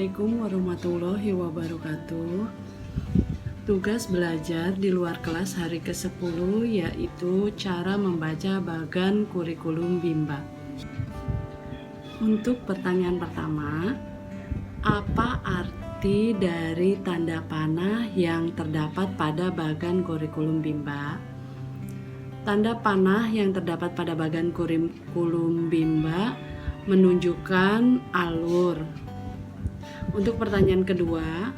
Assalamualaikum warahmatullahi wabarakatuh. Tugas belajar di luar kelas hari ke-10 yaitu cara membaca bagan kurikulum Bimba. Untuk pertanyaan pertama, apa arti dari tanda panah yang terdapat pada bagan kurikulum Bimba? Tanda panah yang terdapat pada bagan kurikulum Bimba menunjukkan alur. Untuk pertanyaan kedua,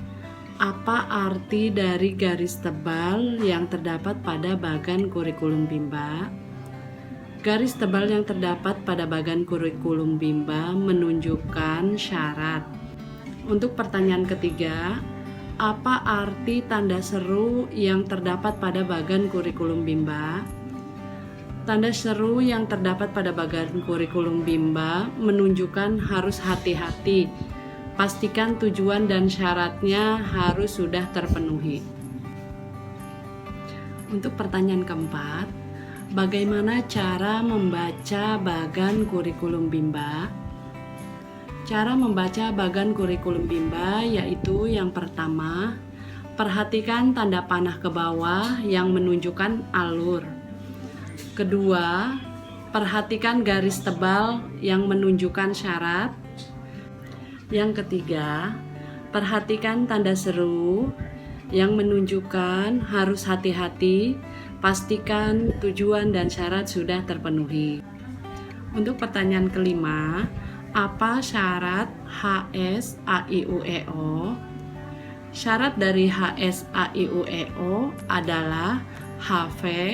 apa arti dari garis tebal yang terdapat pada bagan kurikulum Bimba? Garis tebal yang terdapat pada bagan kurikulum Bimba menunjukkan syarat. Untuk pertanyaan ketiga, apa arti tanda seru yang terdapat pada bagan kurikulum Bimba? Tanda seru yang terdapat pada bagan kurikulum Bimba menunjukkan harus hati-hati. Pastikan tujuan dan syaratnya harus sudah terpenuhi. Untuk pertanyaan keempat, bagaimana cara membaca bagan kurikulum Bimba? Cara membaca bagan kurikulum Bimba yaitu yang pertama, perhatikan tanda panah ke bawah yang menunjukkan alur. Kedua, perhatikan garis tebal yang menunjukkan syarat. Yang ketiga, perhatikan tanda seru yang menunjukkan harus hati-hati, pastikan tujuan dan syarat sudah terpenuhi. Untuk pertanyaan kelima, apa syarat HSAIUEO? Syarat dari HSAIUEO adalah HV-AIUEO.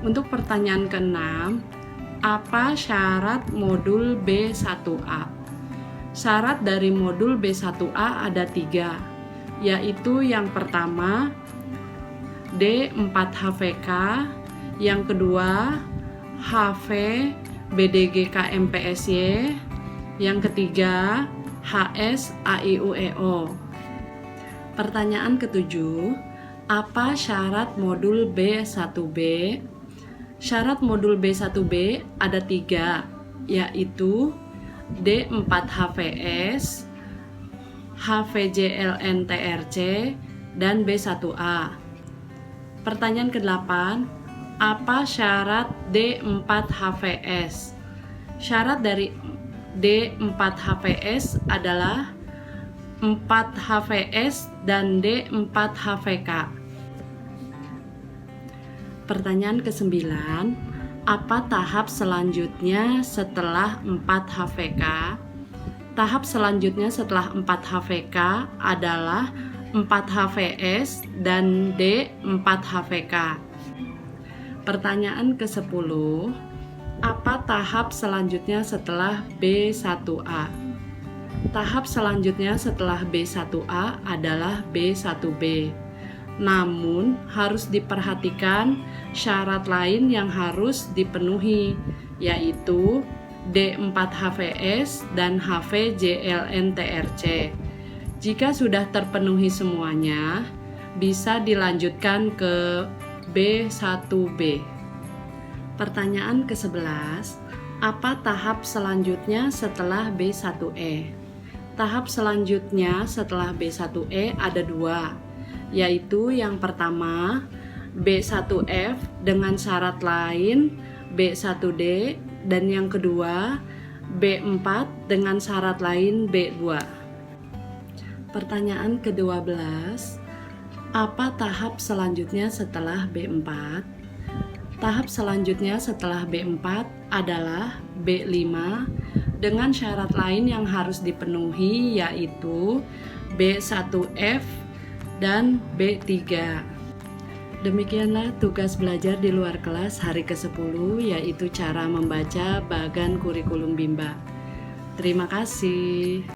Untuk pertanyaan keenam, apa syarat modul B1A? Syarat dari modul B1A ada 3, yaitu yang pertama D4HVK, yang kedua HV BDG-KMPSY, yang ketiga HSAIUEO. Pertanyaan ketujuh, apa syarat modul B1B? Syarat modul B1B ada 3, yaitu D4HVS, HVJLNTRC, dan B1A. Pertanyaan ke-8, apa syarat D4HVS? Syarat dari D4HVS adalah 4HVS dan D4HVK. Pertanyaan ke-9, apa tahap selanjutnya setelah 4HVK? Tahap selanjutnya setelah 4HVK adalah 4HVS dan D4HVK. Pertanyaan ke-10, apa tahap selanjutnya setelah B1A? Tahap selanjutnya setelah B1A adalah B1B. Namun harus diperhatikan syarat lain yang harus dipenuhi, yaitu D4HVS dan HVJLNTRC. Jika sudah terpenuhi semuanya, bisa dilanjutkan ke B1B. Pertanyaan ke-11, apa tahap selanjutnya setelah B1E? Tahap selanjutnya setelah B1E ada 2, yaitu yang pertama B1F dengan syarat lain B1D, dan yang kedua B4 dengan syarat lain B2. Pertanyaan ke-12, apa tahap selanjutnya setelah B4? Tahap selanjutnya setelah B4 adalah B5 dengan syarat lain yang harus dipenuhi, yaitu B1F dan B3. Demikianlah tugas belajar di luar kelas hari ke-10, yaitu cara membaca bagan kurikulum Bimba. Terima kasih.